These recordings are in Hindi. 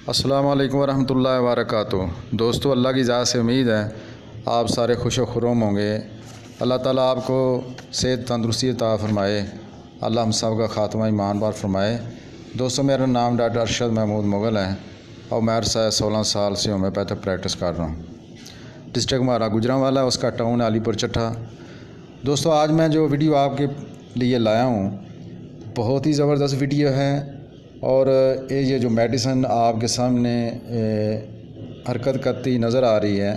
अस्सलाम वालेकुम वरहमतुल्लाहि वबरकातुहू। दोस्तों, अल्लाह की ज़ात से उम्मीद है आप सारे खुश व खुर्रम होंगे। अल्लाह ताला आपको सेहत तंदुरुस्ती अता फ़रमाए। अल्लाह हम सब का ख़ात्मा ईमान पर फ़रमाए। दोस्तों, मेरा नाम डॉक्टर अरशद महमूद मुग़ल है और मैं 16 साल से होम्योपैथिक प्रैक्टिस कर रहा हूँ। डिस्ट्रिक्ट हमारा गुजरांवाला है, उसका टाउन अलीपुर चट्ठा। दोस्तों, आज मैं जो वीडियो आपके लिए लाया हूँ बहुत ही ज़बरदस्त वीडियो है और ये जो मेडिसिन आपके सामने हरकत करती नज़र आ रही है,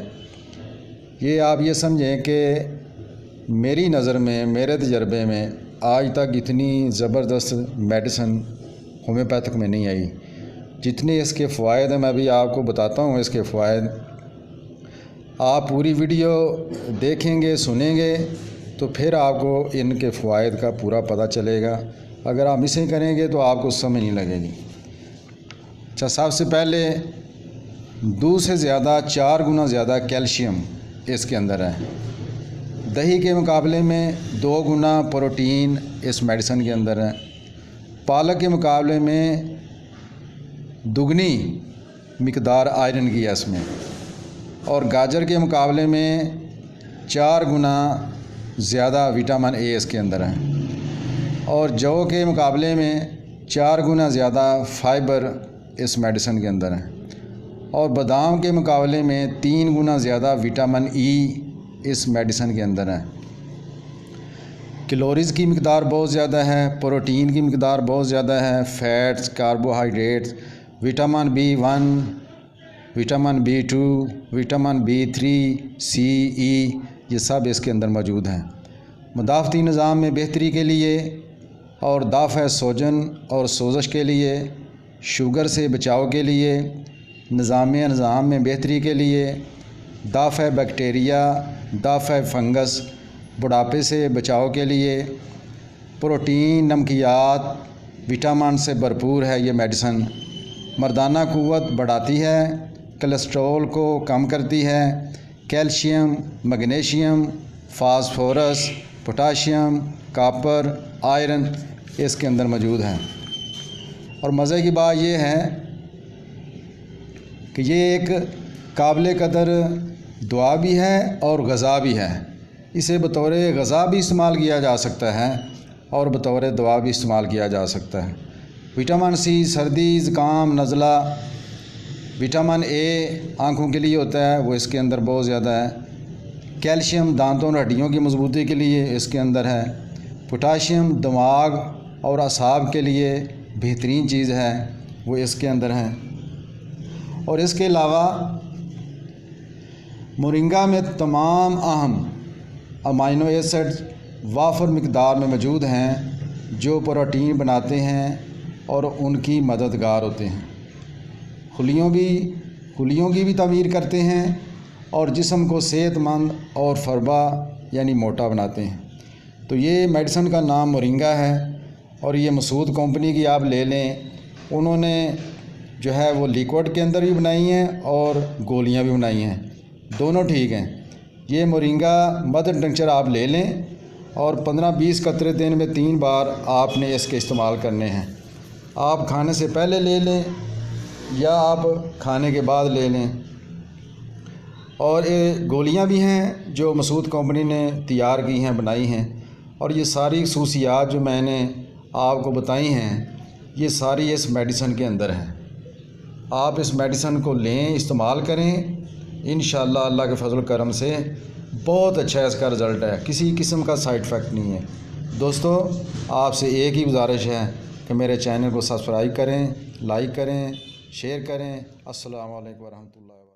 ये आप ये समझें कि मेरी नज़र में, मेरे तजर्बे में आज तक इतनी ज़बरदस्त मेडिसिन होम्योपैथिक में नहीं आई। जितने इसके फ़वाइद हैं मैं भी आपको बताता हूँ। इसके फ़वाइद आप पूरी वीडियो देखेंगे, सुनेंगे तो फिर आपको इनके फ़वाइद का पूरा पता चलेगा। अगर आप मिस नहीं करेंगे तो आपको समझ नहीं लगेगी। अच्छा, सबसे पहले 2 से ज़्यादा 4 गुना ज़्यादा कैल्शियम इसके अंदर है। दही के मुकाबले में 2 गुना प्रोटीन इस मेडिसिन के अंदर है। पालक के मुकाबले में दुगनी मिकदार आयरन की है इसमें, और गाजर के मुकाबले में 4 गुना ज़्यादा विटामिन ए इसके अंदर है, और जौ के मुकाबले में 4 गुना ज़्यादा फाइबर इस मेडिसिन के अंदर है, और बादाम के मुकाबले में 3 गुना ज़्यादा विटामिन ई इस मेडिसिन के अंदर है। कैलोरीज़ की मिकदार बहुत ज़्यादा है, प्रोटीन की मिकदार बहुत ज़्यादा है, fats, carbohydrates, vitamin B1, vitamin B2, vitamin B3, C, E, ये सब इसके अंदर मौजूद हैं। मदाफ़ती निज़ाम में बेहतरी के लिए और दाफ़ सोजन और सोजश के लिए, शुगर से बचाव के लिए, निज़ाम में बेहतरी के लिए, दाफ़ बैक्टीरिया, दाफ़ फंगस, बुढ़ापे से बचाव के लिए, प्रोटीन, नमकियात, विटामिन से भरपूर है ये मेडिसिन। मर्दाना क़ुव्वत बढ़ाती है, कोलेस्ट्रॉल को कम करती है, calcium, magnesium, phosphorus, potassium, copper, iron इसके अंदर मौजूद है। और मज़े की बात यह है कि ये एक काबिल कदर दुआ भी है और ग़ज़ा भी है। इसे बतौर ग़ज़ा भी इस्तेमाल किया जा सकता है और बतौर दुआ भी इस्तेमाल किया जा सकता है। विटामिन सी सर्दी, ज़ुकाम, नज़ला, विटामिन ए आँखों के लिए होता है, वो इसके अंदर बहुत ज़्यादा है। कैल्शियम दांतों और हड्डियों की मजबूती के लिए इसके अंदर है। पोटाशियम दिमाग और असाब के लिए बेहतरीन चीज़ है, वो इसके अंदर है। और इसके अलावा मोरिंगा में तमाम अहम अमाइनो एसिड्स वाफर मिकदार में मौजूद हैं जो प्रोटीन बनाते हैं और उनकी मददगार होते हैं। खुलियों की भी तमीर करते हैं और जिस्म को सेहतमंद और फरबा यानी मोटा बनाते हैं। तो ये मेडिसिन का नाम मोरिंगा है और ये मसूद कंपनी की आप ले लें। उन्होंने जो है वो लिक्विड के अंदर भी बनाई हैं और गोलियां भी बनाई हैं, दोनों ठीक हैं। ये मोरिंगा मदर टिंचर आप ले लें और 15-20 कतरे दिन में 3 बार आपने इसके इस्तेमाल करने हैं। आप खाने से पहले ले लें या आप खाने के बाद ले लें। और ये गोलियां भी हैं जो मसूद कंपनी ने तैयार की हैं, बनाई हैं, और ये सारी खसूसियात जो मैंने आपको बताई हैं ये सारी इस मेडिसिन के अंदर हैं। आप इस मेडिसिन को लें, इस्तेमाल करें, इंशाअल्लाह अल्लाह के फजल करम से बहुत अच्छा इसका रिज़ल्ट है, किसी किस्म का साइड इफ़ेक्ट नहीं है। दोस्तों, आपसे एक ही गुजारिश है कि मेरे चैनल को सब्सक्राइब करें, लाइक करें, शेयर करें। अस्सलामु अलैकुम वरहमतुल्लाहि।